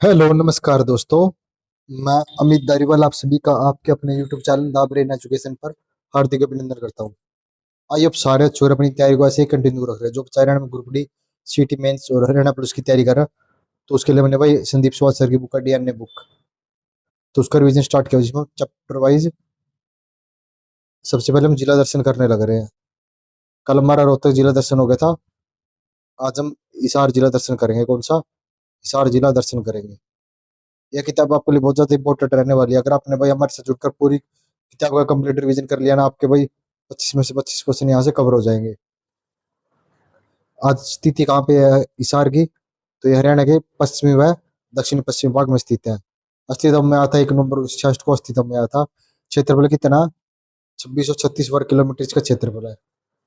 Hello नमस्कार दोस्तों। मैं अमित दारीवाल आप सभी का आपके अपने YouTube channel the brain education पर हार्दिक अभिनंदन करता हूँ। आइए अब सारे छोर अपनी तैयारी को ऐसे ही कंटिन्यू रख रहे हैं जो बेचारे हरियाणा में ग्रुप डी सीटी मेंस और हरियाणा पुलिस की तैयारी कर रहा है। तो उसके लिए मैंने भाई संदीप स्वाद सर की बुक का डीएनए बुक, तो उसका रिवीजन स्टार्ट किया जिसमें चैप्टर वाइज सबसे पहले हम जिला दर्शन करने लग रहे हैं। कल हमारा रोहतक जिला दर्शन हो गया था। आज हम हिसार जिला दर्शन करेंगे। कौन सा? हिसार जिला दर्शन करेंगे। यह किताब आपके लिए बहुत ज्यादा इंपॉर्टेंट रहने वाली है। अगर आपने भाई हमारे साथ जुड़कर पूरी किताब का कंप्लीट रिवीजन कर लिया ना, आपके भाई 25 में से 25 क्वेश्चन यहाँ से कवर हो जाएंगे। आज स्थिति कहाँ पे है हिसार की? तो ये हरियाणा के पश्चिमी व दक्षिण पश्चिम भाग में स्थित है। अस्तित्व में आता है 1 नवंबर 1966 को अस्तित्व में आया था। क्षेत्रफल कितना? 2636 वर्ग किलोमीटर इसका क्षेत्रफल है।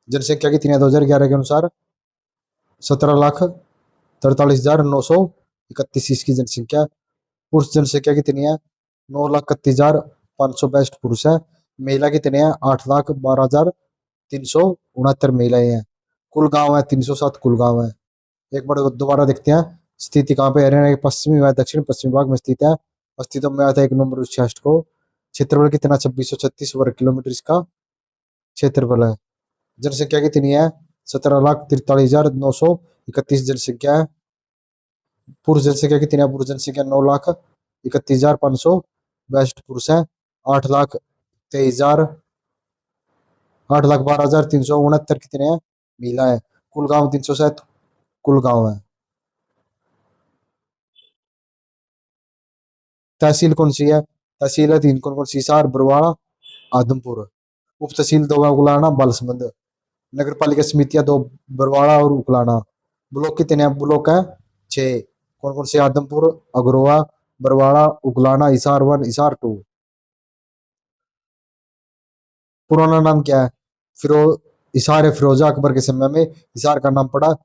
जनसंख्या कितनी है 2011 के अनुसार? 17,43,931 इसकी जनसंख्या। पुरुष जनसंख्या कितनी है? 9,31,562 पुरुष है। महिला कितने हैं? 8,12,369 महिलाएं हैं। कुल गांव है 307 कुल गांव है। एक बार दोबारा देखते हैं। स्थिति कहाँ पे? हरियाणा के पश्चिमी व दक्षिण पश्चिम भाग में स्थित है। अस्तित्व में आया था 1 नवंबर 1966 को। क्षेत्रफल कितना? 2636 वर्ग किलोमीटर इसका क्षेत्रफल है। जनसंख्या कितनी है? 17,43,931 जनसंख्या है। पुरुष जनसंख्या कितनी है? पुरुष जनसंख्या 9,31,562 पुरुष है। 8,23,000 8,12,369 कितने हैं? महिला है। कुल गांव 307 कुल गांव है। तहसील कौन सी है? तहसील है तीन। कौन कौन सी? हिसार, बरवाड़ा, आदमपुर। उप तहसील दो है, उकलाना, बालसमंद। नगर पालिका समितियां दो, बरवाड़ा और उकलाना। ब्लॉक कितने हैं? ब्लॉक है 6। कौन कौन से? Adampur, Agroha, Barwala, Uklana, Hisar one, Hisar two. पुराना नाम क्या है? फिरो हिसार है फिरोजा अकबर के समय में हिसार का नाम पड़ा।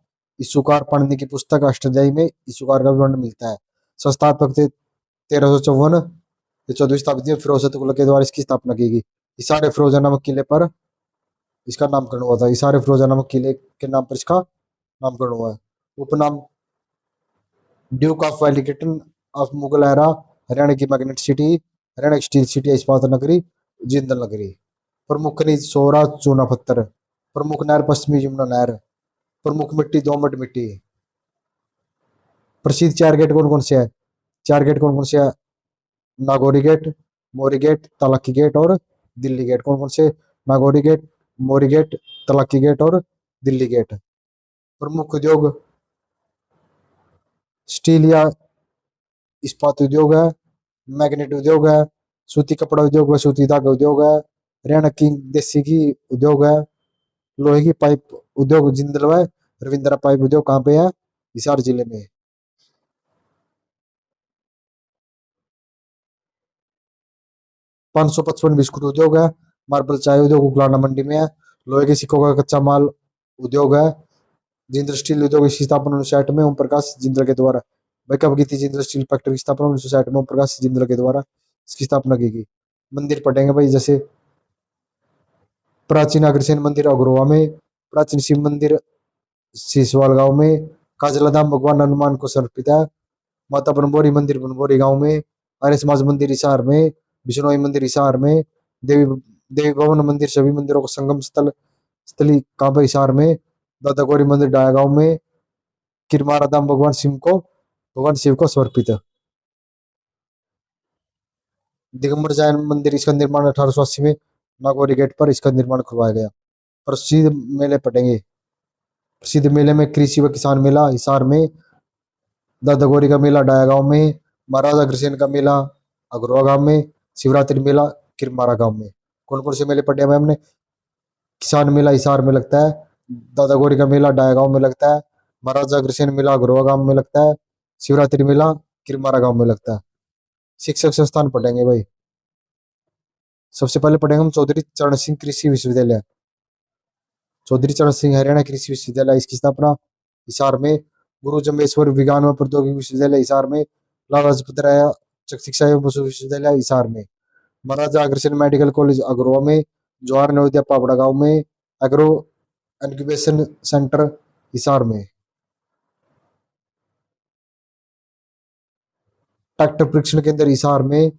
इसूकार पढ़ने की पुस्तक अष्टदयाई में इसूकार का विवरण मिलता है। संस्थापक थे 1354 14वीं शताब्दी में फिरोज तुगलक के द्वारा इसकी स्थापना की गई। हिसार फिरोजा नामक किले पर इसका नामकरण हुआ था। हिसार फिरोजा नामक किले के नाम पर इसका नामकरण हुआ है। उपनाम Duke of Wellington of Mughal era, Haryana की मैग्नेट सिटी, हरियाणा की स्टील सिटी, इस्पात नगरी, जिंदल नगरी। प्रमुख खनिज सोरा, चूना पत्थर। प्रमुख नहर पश्चिमी यमुना नहर। प्रमुख मिट्टी दोमट मिट्टी। प्रसिद्ध चार गेट कौन कौन से है? चार गेट कौन कौन से है? नागौरी गेट, मोरी गेट, तलाकी गेट और दिल्ली गेट। कौन कौन से? नागौरी गेट, मोरी गेट, तलाकी गेट और दिल्ली गेट। प्रमुख उद्योग स्टील या इस्पात उद्योग है, मैग्नेट उद्योग है, सूती कपड़ा उद्योग है, सूती धागा उद्योग है, हरियाणा की देसी घी उद्योग है, लोहे की पाइप उद्योग जिंदल है, रविंद्रा पाइप उद्योग कहाँ पे है? हिसार जिले में। 555 बिस्कुट उद्योग है। मार्बल चाय उद्योग उकलाना मंडी में है। लोहे के सिक्कों का कच्चा माल उद्योग है। जिंदल स्टील उद्योग की स्थापना 1960 में ओम प्रकाश जिंदल के द्वारा। भाई कब की थी जिंदल स्टील फैक्ट्री की स्थापना? 1960 में ओम प्रकाश जिंदल के द्वारा इसकी स्थापना की गई। मंदिर पढ़ेंगे भाई, जैसे प्राचीन अग्रसेन मंदिर अग्रोहा में, प्राचीन शिव मंदिर सीसवाल गांव में, काजला धाम भगवान हनुमान को समर्पित है। माता बनबोरी मंदिर बनबोरी गांव में, आर्य समाज मंदिर हिसार में, विष्णोई मंदिर हिसार में, देवी देवी भवन मंदिर सभी मंदिरों का संगम स्थली कहाँ पर? हिसार में। दादा गौरी मंदिर डाया गांव में। किरमारा धाम भगवान शिव को समर्पित है। दिगंबर जैन मंदिर इसका निर्माण 1880 में नागौरी गेट पर इसका निर्माण करवाया गया। प्रसिद्ध मेले पटेंगे। प्रसिद्ध मेले में कृषि व किसान मेला हिसार में, दादा गौरी का मेला डाया गांव में, महाराजा अग्रसेन का मेला अग्रवा गांव में, शिवरात्रि मेला किरमारा गांव में। कौन कौन से मेले पढ़े हुए हमने? किसान मेला हिसार में लगता है, दादा गौरी का मेला डाया गांव में लगता है, महाराजा अग्रसेन मेला अग्रवा गांव में लगता है, शिवरात्रि मेला किरमारा गांव में लगता है। शिक्षक संस्थान पढ़ेंगे भाई। सबसे पहले पढ़ेंगे हम चौधरी चरण सिंह कृषि विश्वविद्यालय। चौधरी चरण सिंह हरियाणा कृषि विश्वविद्यालय इसकी स्थापना हिसार में। गुरु जम्बेश्वर विज्ञान व प्रौद्योगिकी विश्वविद्यालय हिसार में। लाला लाजपत राय शिक्षा एवं पशु विश्वविद्यालय हिसार में। महाराजा अग्रसेन मेडिकल कॉलेज अग्रोहा में। जवाहर नवोदय पापड़ा गांव में। एग्रो इंक्यूबेशन सेंटर हिसार में। ट्रैक्टर परीक्षण केंद्र हिसार में,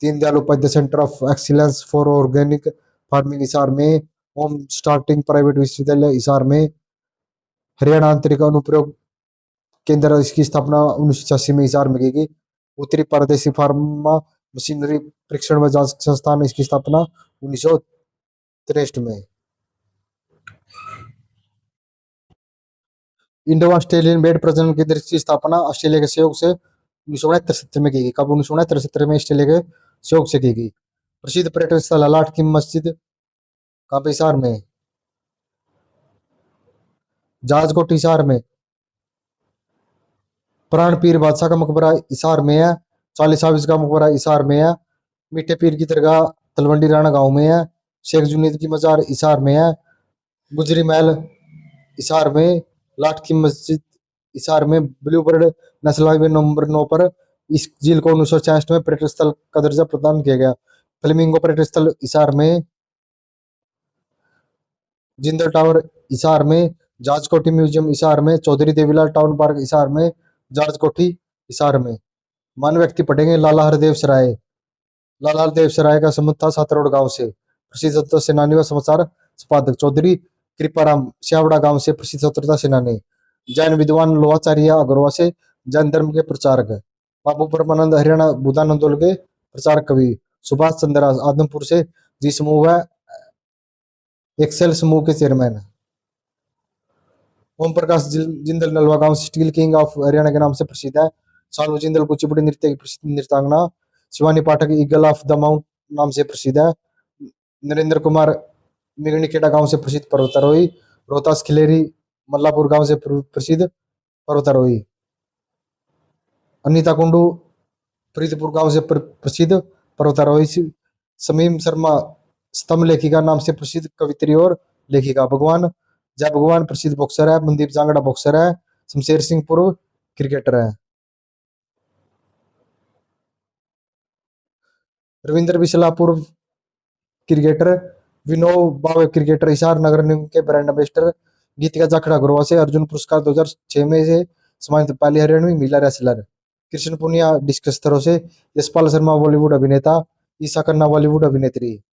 Deendayal Upadhyay centre of excellence for organic farming Hisar में, होम स्टार्टिंग प्राइवेट विश्वविद्यालय हिसार में, हरियाणा आंतरिक अनुप्रयोग केंद्र इसकी स्थापना 1986 में हिसार में की गई। उत्तरी परदेशी फार्मा मशीनरी परीक्षण व जांच संस्थान इसकी स्थापना 1963 में। इंडो ऑस्ट्रेलियन बेड प्रजनन केंद्र की स्थापना ऑस्ट्रेलिया के सहयोग से 1969 में की गई। कब? 1969 में ऑस्ट्रेलिया के सहयोग से की गई। प्रसिद्ध पर्यटन स्थल लाट की मस्जिद कहाँ पे? हिसार में। जाजकोट हिसार में। प्राण पीर बादशाह का मकबरा हिसार में है। चालीस हाफिज का मकबरा हिसार में है। मीठे पीर की दरगाह तलवंडी राणा गांव में है। शेख जुनीद की मजार हिसार में है। गुजरी महल हिसार में। लाट की मस्जिद हिसार में। Blue bird national highway number 9 पर इस झील को 1966 में पर्यटन स्थल का दर्जा प्रदान किया गया। फ्लेमिंगो पर्यटन स्थल हिसार में। जिंदल टावर हिसार में। जाजकोटी म्यूजियम हिसार में। चौधरी देवीलाल टाउन पार्क हिसार में। जाजकोठी हिसार में। मान व्यक्ति पढ़ेंगे लाला हरदेव सराय। लाला हरदेव सराय का संबंध था सातरोड गांव से। प्रसिद्ध स्वतंत्रता सेनानी व समाचार संपादक चौधरी कृपाराम सियावड़ा गांव से प्रसिद्ध स्वतंत्रता सेनानी। जैन विद्वान लोहाचार्य अग्रवा से जैन धर्म के प्रचारक। बाबू परमानंद हरियाणा बुद्धान आंदोलन के प्रचारक कवि। सुभाष चंद्र आदमपुर से जी समूह है एक्सेल समूह के चेयरमैन। ओम प्रकाश जिंदल नलवा गांव स्टील किंग ऑफ हरियाणा के नाम से प्रसिद्ध है। सालू जिंदल कुचिपुड़ी नृत्य की प्रसिद्ध नृत्यांगना। शिवानी पाठक ईगल ऑफ द माउंट नाम से प्रसिद्ध है। नरेंद्र कुमार मिगनीखेड़ा गांव से प्रसिद्ध पर्वतारोही। रोहतास खिलेरी मल्लापुर गांव से प्रसिद्ध पर्वतारोही। अनीता कुंडू फरीदपुर गांव से प्रसिद्ध पर्वतारोही। समीम शर्मा स्तंभ लेखिका नाम से प्रसिद्ध कवित्री और लेखिका। भगवान जय भगवान प्रसिद्ध बॉक्सर है। मनदीप जांगड़ा बॉक्सर है। शमशेर सिंह पूर्व क्रिकेटर है। रविंद्र बिस्ला पूर्व क्रिकेटर। विनोद बावे क्रिकेटर हिसार नगर निगम के ब्रांड एम्बेसडर। गीतिका जाखड़ा गुरवा से अर्जुन पुरस्कार 2006 में से सम्मानित पहली हरियाणवी महिला wrestler. Krishna Poonia discus throw से। यशपाल शर्मा बॉलीवुड अभिनेता। ईशा खन्ना बॉलीवुड अभिनेत्री।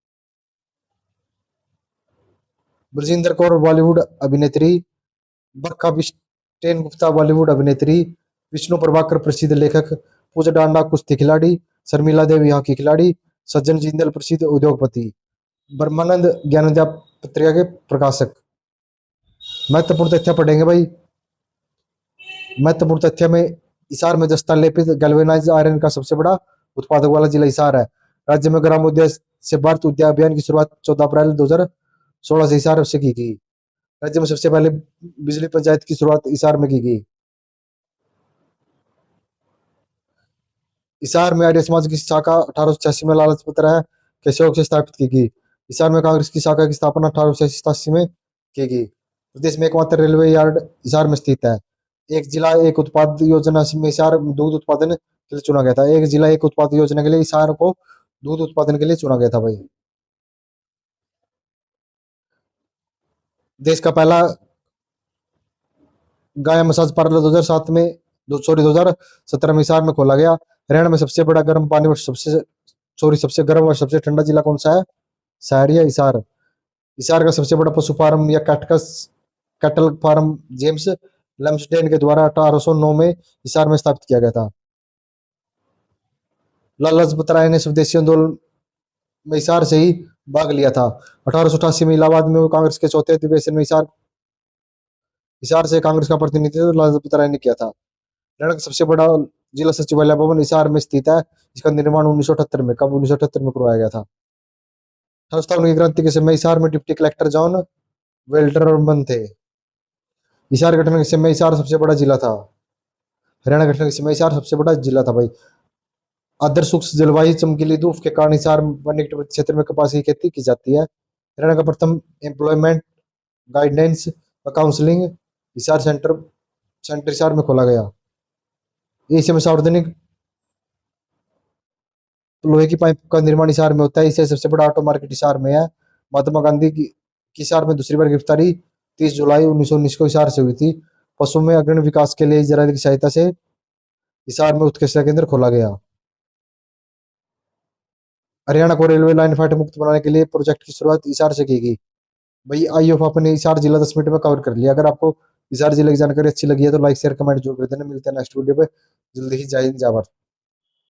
ब्रजिंदर कौर बॉलीवुड अभिनेत्री। बक्का बिस्टेन गुप्ता बॉलीवुड अभिनेत्री। विष्णु प्रभाकर प्रसिद्ध लेखक। पूजा डांडा कुश्ती खिलाड़ी। शर्मिला देवी हॉकी खिलाड़ी। सज्जन जिंदल प्रसिद्ध उद्योगपति। ब्रह्मानंद ज्ञानोदय पत्रिका के प्रकाशक। महत्वपूर्ण तथ्य पढ़ेंगे भाई। महत्वपूर्ण तथ्य में हिसार में जस्ता लेपित गैल्वेनाइज आयरन का सबसे बड़ा उत्पादक वाला जिला हिसार है। राज्य में ग्रामोदय से भारत उद्यान अभियान की शुरुआत 14 अप्रैल 2016 से हिसार से की गई। राज्य में सबसे पहले बिजली पंचायत की शुरुआत हिसार में की गई। हिसार में आर्य समाज की शाखा 1886 में लालचपत राय के सहयोग से स्थापित की गई। हिसार में कांग्रेस की शाखा की स्थापना 1887 में की गई। प्रदेश में एकमात्र रेलवे यार्ड हिसार में स्थित है। एक जिला एक उत्पाद योजना में हिसार दूध उत्पादन के लिए चुना गया था। एक जिला एक उत्पाद योजना के लिए हिसार को दूध उत्पादन के लिए चुना गया था भाई। देश का पहला गाय मसाज पार्लर 2007 में 2017 में हिसार में खोला गया। हरियाणा में सबसे बड़ा गर्म पानी और सबसे गर्म और सबसे ठंडा जिला कौन सा है? सहरिया हिसार। हिसार का सबसे बड़ा पशु फार्म या कैटल फार्म जेम्स लम्सडेन के द्वारा 1809 में हिसार में स्थापित किया गया था। लाला लाजपत राय ने स्वदेशी आंदोलन में हिसार से ही भाग लिया था। 1888 में इलाहाबाद में कांग्रेस के चौथे अधिवेशन में हिसार से कांग्रेस का प्रतिनिधित्व लाला लाजपत राय ने किया था। हरियाणा का सबसे बड़ा जिला सचिवालय भवन हिसार में स्थित है। इसका निर्माण 1978 में कब 1978 में करवाया गया था। संस्थापन की क्रांति के समय हिसार में डिप्टी कलेक्टर जॉन वेल्डरमन थे। हिसार गठन के समय हिसार सबसे बड़ा जिला था। हरियाणा गठन के समय हिसार सबसे बड़ा जिला था भाई। आदर्श शुष्क जलवायु चमकीली धूप के कारण हिसार वन्य क्षेत्र में कपास की खेती की जाती है। हरियाणा का प्रथम एम्प्लॉयमेंट गाइडेंस व काउंसलिंग हिसार सेंटर हिसार में खोला गया। एशिया में सार्वजनिक लोहे की पाइप का निर्माण हिसार में होता है। इसे सबसे बड़ा ऑटो मार्केट हिसार में है। महात्मा गांधी की हिसार में दूसरी बार गिरफ्तारी 30 जुलाई 1919 को हिसार से हुई थी। पशुओं में अग्रणी विकास के लिए इजरायल की सहायता से हिसार में उत्कृष्टता केंद्र खोला गया। हरियाणा को रेलवे लाइन फाटक मुक्त बनाने के लिए प्रोजेक्ट की शुरुआत हिसार से की गई। भाई आई होप आपने हिसार जिला 10 मिनट में कवर कर लिया। अगर आपको हिसार जिले की जानकारी अच्छी लगी है तो लाइक शेयर कमेंट जरूर कर देना। मिलते हैं नेक्स्ट वीडियो पे जल्दी ही। जय हिंद जय भारत।